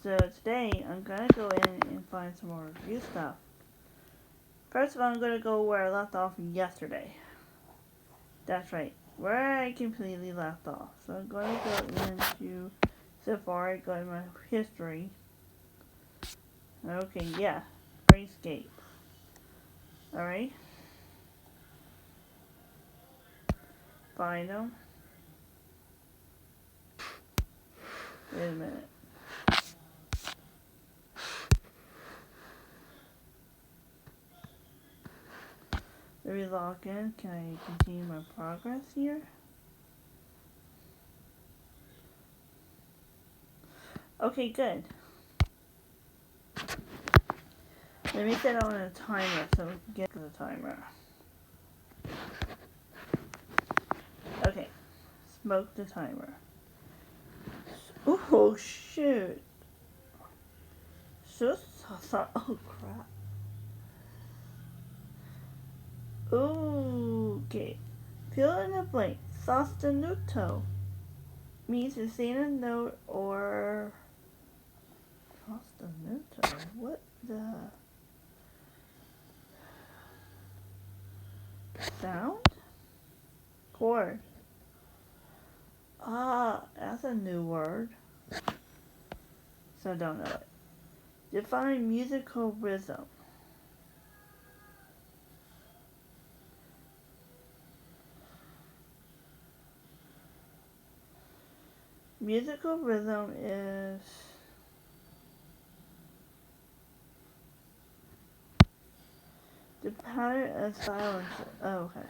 So today I'm gonna go in and find some more review stuff. First of all, I'm gonna go where I left off yesterday. That's right, where I completely left off. So I'm gonna go into Safari, go to my history. Okay, yeah, Escape. Alright. Find them. Wait a minute. Let me log in. Can I continue my progress here? Okay, good. Let me set on a timer so we can get to the timer. Okay, smoke the timer. Oh shoot. Oh crap. Okay. Fill in the blank. Sostenuto means to say a note or sostenuto. What the sound? Chord. Ah, that's a new word. So I don't know it. Define musical rhythm. Musical rhythm is the pattern of silence. Oh, okay.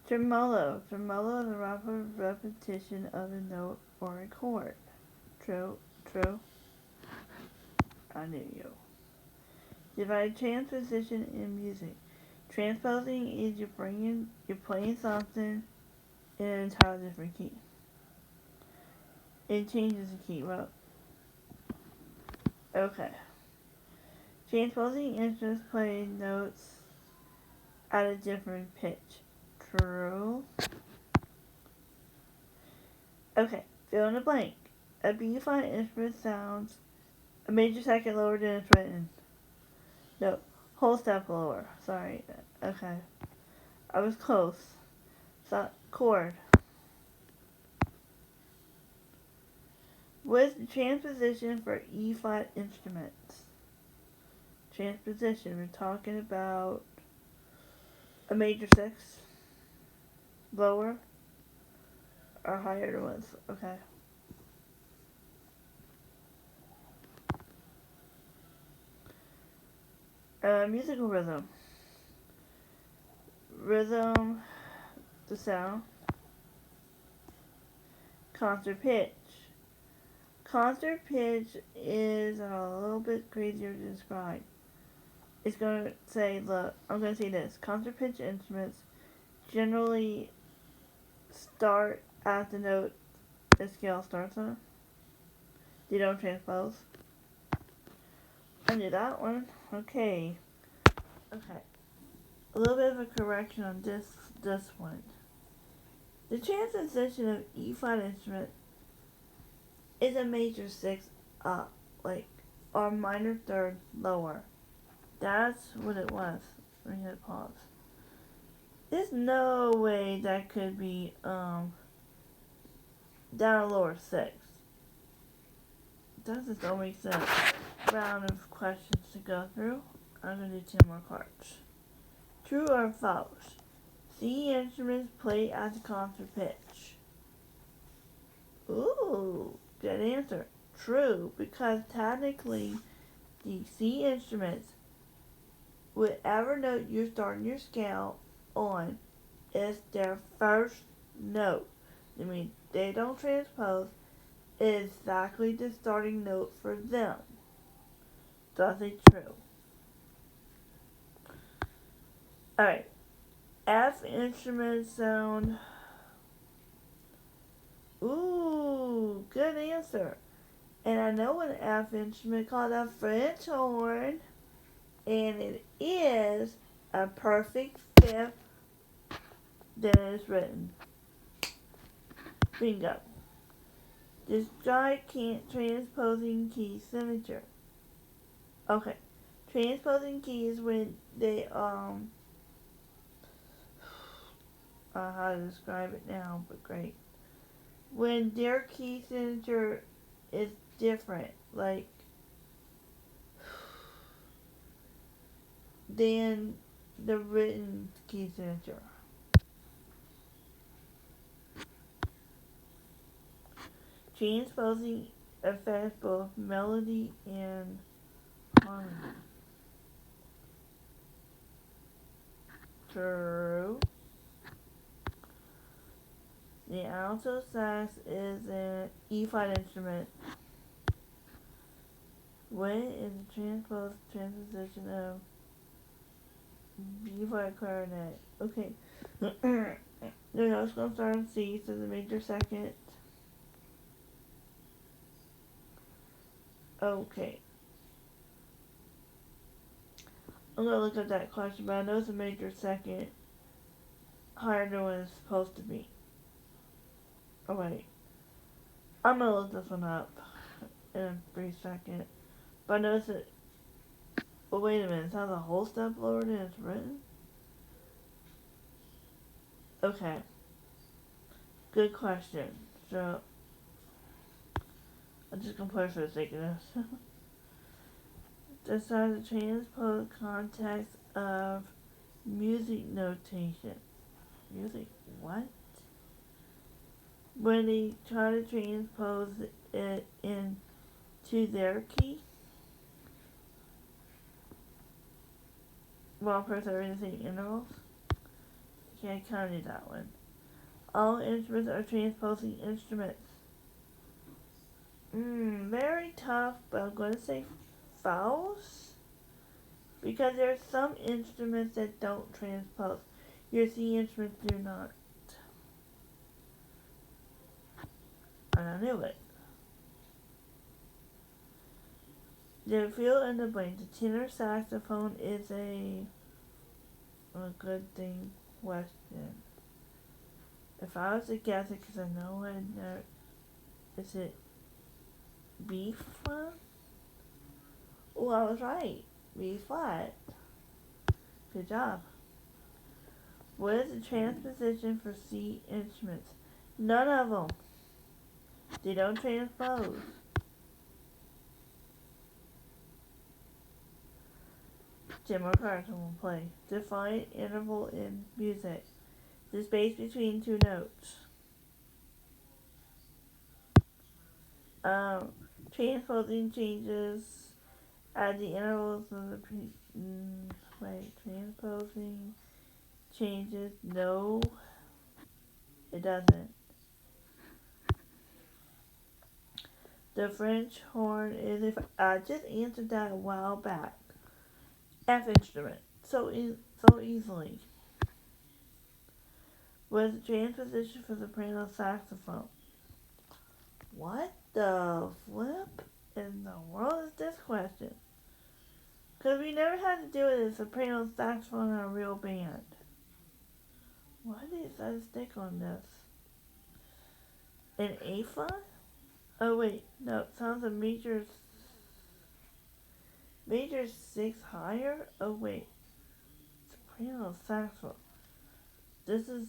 Tremolo. Tremolo is a rapid repetition of a note or a chord. True. I knew you. Divide transposition in music. Transposing is you're playing something in an entirely different key. It changes the key. Well, okay. Transposing instruments play notes at a different pitch. True. Okay, fill in the blank. A B-flat instrument sounds a major second lower than it's written. No, whole step lower. Sorry. Okay. I was close. Chord. What is the transposition for E-flat instruments? Transposition. We're talking about a major six, lower, or higher than was. Okay. Musical rhythm. Rhythm, the sound. Concert pitch. Concert pitch is a little bit crazier to describe. It's going to say, look, I'm going to say this. Concert pitch instruments generally start at the note the scale starts on. They don't transpose. I knew that one. Okay. A little bit of a correction on this one. The transposition of E-flat instrument is a major six up, or minor third lower. That's what it was. Let me hit pause. There's no way that could be down a lower six. That just don't make sense. Round of questions to go through. I'm gonna do 10 more cards. True or false? C instruments play at the concert pitch. Ooh, good answer. True, because technically the C instruments, whatever note you're starting your scale on, is their first note. I mean, they don't transpose. It's exactly the starting note for them. Thus it's true. Alright. F instrument sound. Ooh, good answer. And I know an F instrument called a French horn. And it is a perfect fifth that is written. Bingo. Describe transposing key signature. Okay. Transposing keys when they how to describe it now, but great. When their key signature is different, like than the written key signature. Transposing affects both melody and harmony. True. The alto sax is an E-flat instrument. When is the transposed transposition of B-flat clarinet? Okay. The note's gonna start on C, so the major second. Okay. I'm gonna look up that question, but I know it's a major second higher than what it's supposed to be. Oh wait. I'm gonna look this one up in a brief second. But I noticed it. But wait a minute, it sounds a whole step lower than it's written? Okay. Good question. So, I'm just gonna put it for the sake of this. Decide to transpose context of music notation. Music what? When they try to transpose it into their key. Well, first I read the intervals. Okay, I kind of need that one. All instruments are transposing instruments. Very tough, but I'm going to say false. Because there's some instruments that don't transpose. Your C instruments do not. And I knew it. The fill in the blank. The tenor saxophone is a good thing question. If I was to guess it, because I know I know, is it B flat? Oh, I was right. B flat. Good job. What is the transposition for C instruments? None of them. They don't transpose. Jim Carson will play. Define interval in music. The space between two notes. Transposing changes at the intervals of the transposing changes. No, it doesn't. The French horn is, if I just answered that a while back. F instrument. So easily. Was the transposition for soprano saxophone? What the flip in the world is this question? Because we never had to do with a soprano saxophone in a real band. Why did it decide to stick on this? An A flat? Oh wait, no, it sounds a major 6 higher? Oh wait, soprano saxophone. This is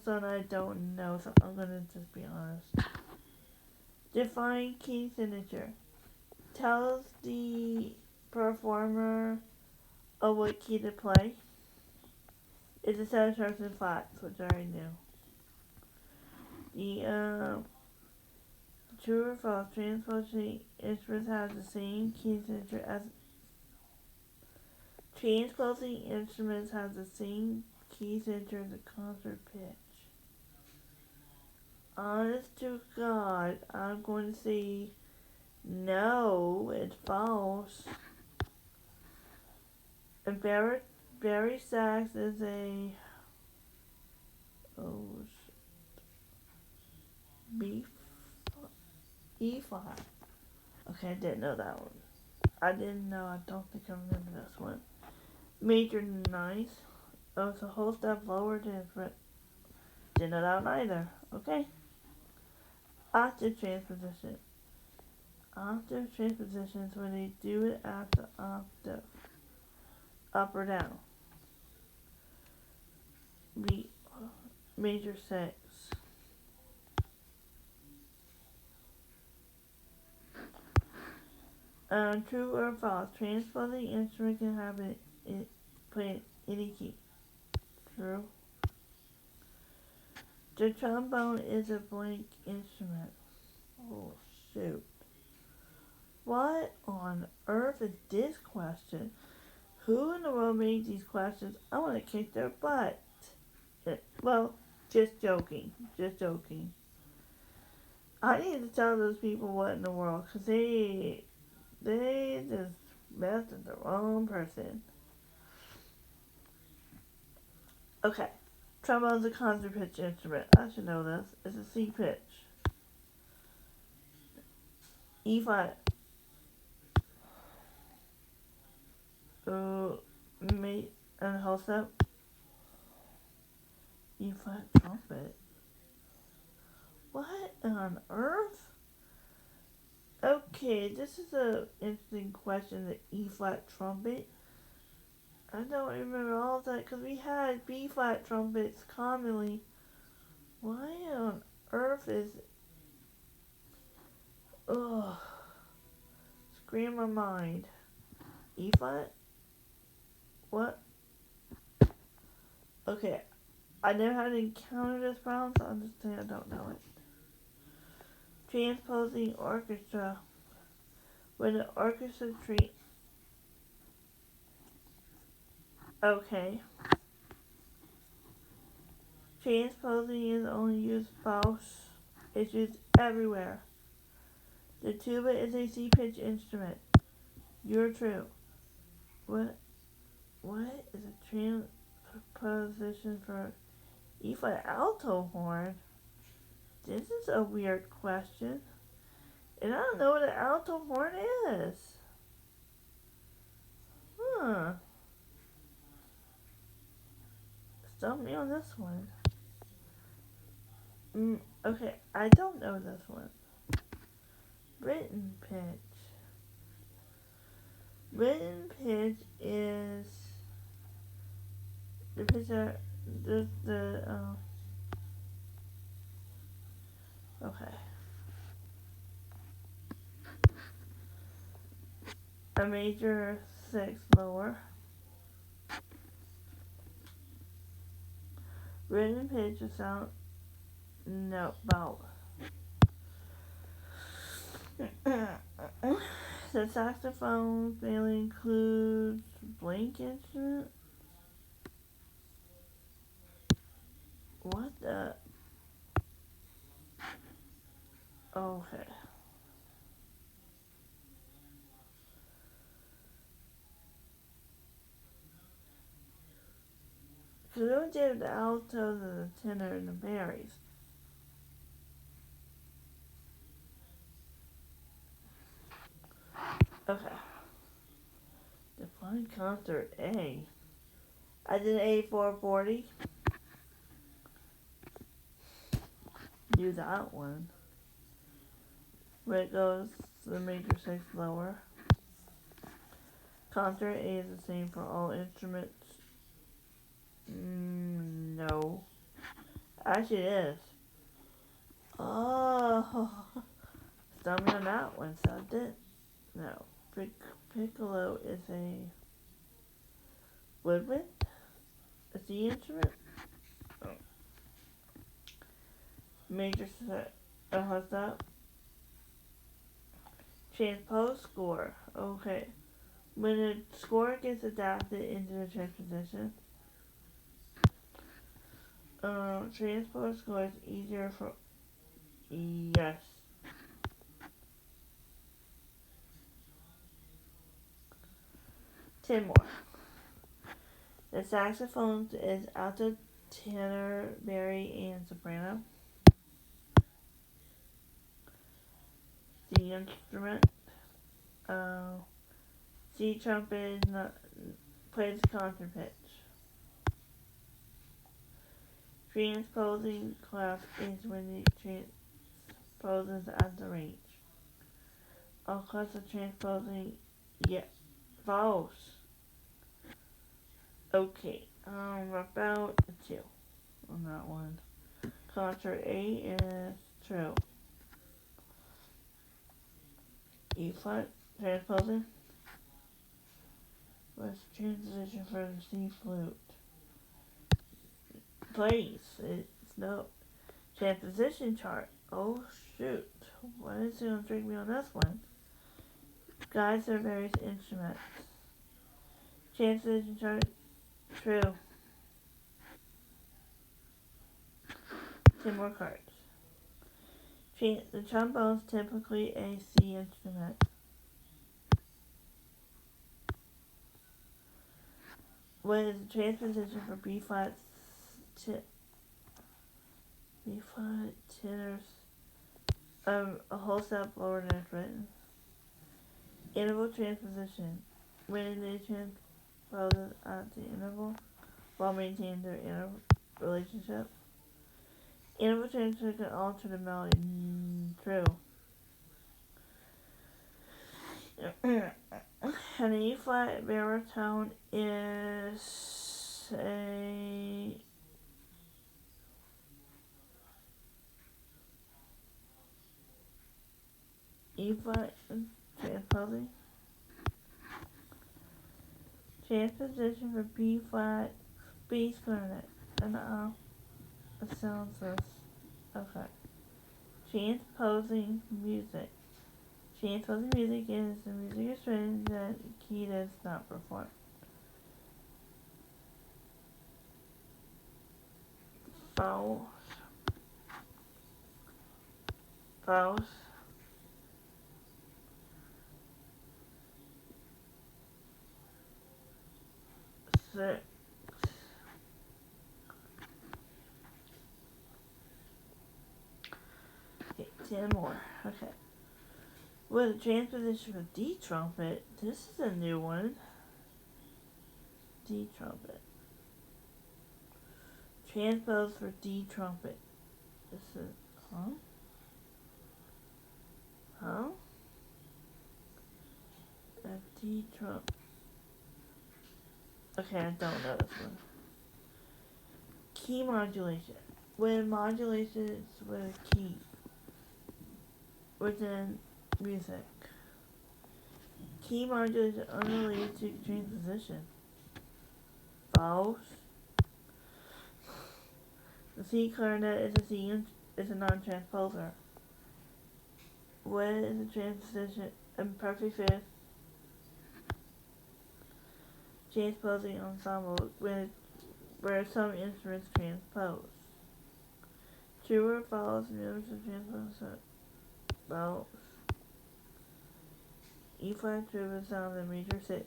something I don't know, so I'm gonna just be honest. Define key signature. Tells the performer of what key to play. It's a set of sharps and flats, which I already knew. The true or false transposing instruments have the same key signature as transposing instruments have the same key signature as a concert pitch. Honest to God, I'm going to say no, it's false. And Barry sax is a E flat. Okay, I didn't know that one. I don't think I remember this one. Major 9th. Oh, it's a whole step lower than it's written. Didn't know that one either. Okay. Octave transposition. Octave transposition is when they do it after octave, up or down. B major 6. True or false? Transposing instrument can happen in playing any key. True. The trombone is a blank instrument. Oh shoot. What on earth is this question? Who in the world made these questions? I want to kick their butt. Well, just joking. Just joking. I need to tell those people what in the world, because they just messed with the wrong person. Okay. Trombone's a concert pitch instrument. I should know this. It's a C pitch. E flat. And whole step. E flat trumpet. What on earth? Okay, this is an interesting question. The E flat trumpet. I don't remember all of that because we had B flat trumpets commonly. Why on earth is? Ugh. Scream my mind. E flat? What? Okay, I never had to encounter this problem, so I'm just saying I don't know it. Transposing orchestra. When the orchestra Okay. Transposing is only used Faust. It's used everywhere. The tuba is a C pitch instrument. You're true. What is a transposition for E flat alto horn? This is a weird question. And I don't know what an alto horn is. Huh. Stump me on this one. Okay, I don't know this one. Written pitch. Written pitch is the pitch that okay. A major 6 lower. Written pitch is sound vowel. The saxophone family includes blank instrument. What the? Okay. Because we don't do the altos and the tenor and the baries. Okay. Define concert A. I did A440. Do that one. Where it goes the major 6 lower. Concert A is the same for all instruments. No. Actually it is. Oh. Stump me on that one, so I did. No. Piccolo is a woodwind? A C instrument? Oh. Major set. What's that? Transpose score. Okay. When a score gets adapted into a transposition, transpose score is easier for. Yes. Ten more. The saxophone is alto, tenor, bari, and soprano. The instrument. C trumpet is not plays concert pitch. Transposing clef is when the transposes at the range. All class of transposing, yes. False. Okay, about a 2 on that one. Contra A is true. E flat transposing was transition for the C flute. Place. It's no transposition chart. Oh shoot. Why is it gonna trick me on this one? Guides are various instruments. Transposition chart. True. 10 more cards. The trombone is typically a C instrument. What is the transposition for B flat tenors? A whole step lower than it's written. Interval transposition. When they transpose at the interval while maintaining their interval relationship. Interval transposition can alter the melody. True. An E flat baritone is a E flat transposing. Transposition for B flat bass clarinet. And it sounds this. Okay. Transposing music. Transposing music is the music is written that the key does not perform. False. False. Six. Okay, 10 more. Okay. With a transposition for D trumpet, this is a new one. D trumpet. Transpose for D trumpet. This is, Huh? A D trumpet. Okay, I don't know this one. Key modulation. When modulation is with a key within music. Key modulation unrelated to transposition. False. The C clarinet is a non-transposer. What is a transposition? Perfect fifth. Transposing ensemble where some instruments transpose. True or false? Members of transposition. False. E flat true sounds a major 6.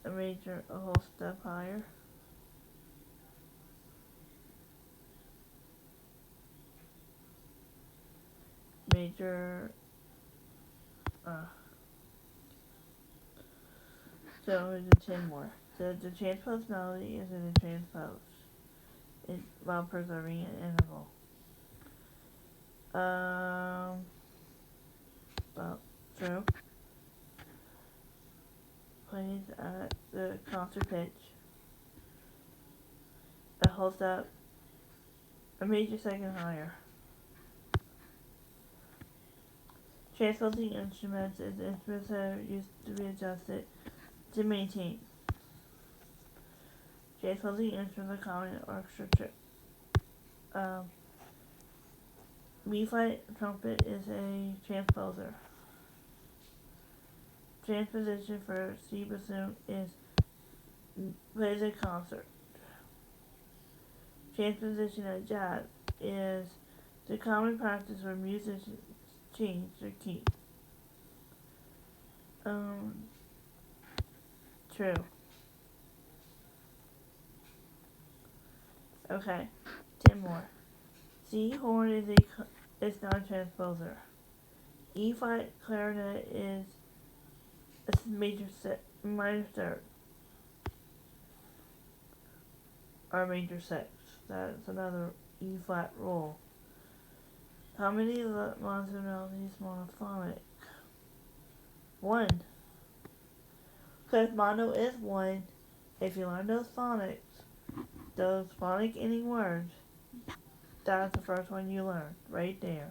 A whole step higher. Major. So we did 10 more. So the transpose melody is in a transpose. While preserving an interval. Well, true. Plays at the concert pitch. It holds up a major second higher. Transposing instruments is instruments that are used to be adjusted to maintain. Transposing instruments are common in orchestra. B flat trumpet is a transposer. Transposition for C bassoon is plays a concert. Transposition at jazz is the common practice where musicians change their key. True. Okay, 10 more. C horn is non-transposer. E flat clarinet is a minor third, or major 6. That's another E flat rule. How many lines of melodies monophonic? 1. Because mono is 1. If you learn those phonics, those phonic ending words, that's the first one you learn, right there.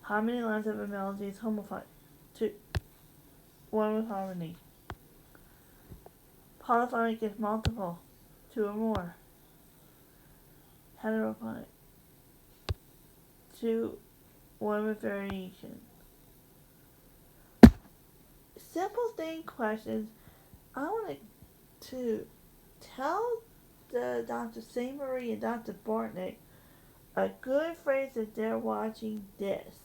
How many lines of a melody is homophonic? 2. 1 with harmony. Polyphonic is multiple, 2 or more. Heterophonic, 2, 1 with variation. Simple thing questions. I want to tell the Dr. St. Marie and Dr. Bartnick a good phrase if they're watching this.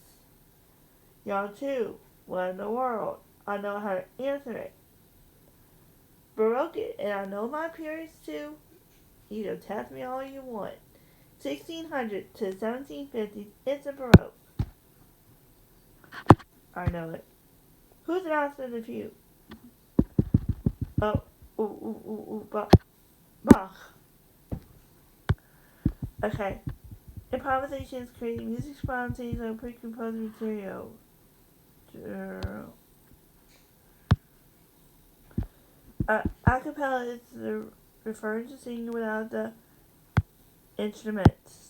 Y'all too. What in the world? I know how to answer it. Baroque it, and I know my periods too. You can test me all you want. 1600 to 1750, it's a Baroque. I know it. Who's the master of the few? Oh, Bach. Okay. Improvisation is creating music spontaneous or pre-composed material. Acapella is referring to singing without the instruments.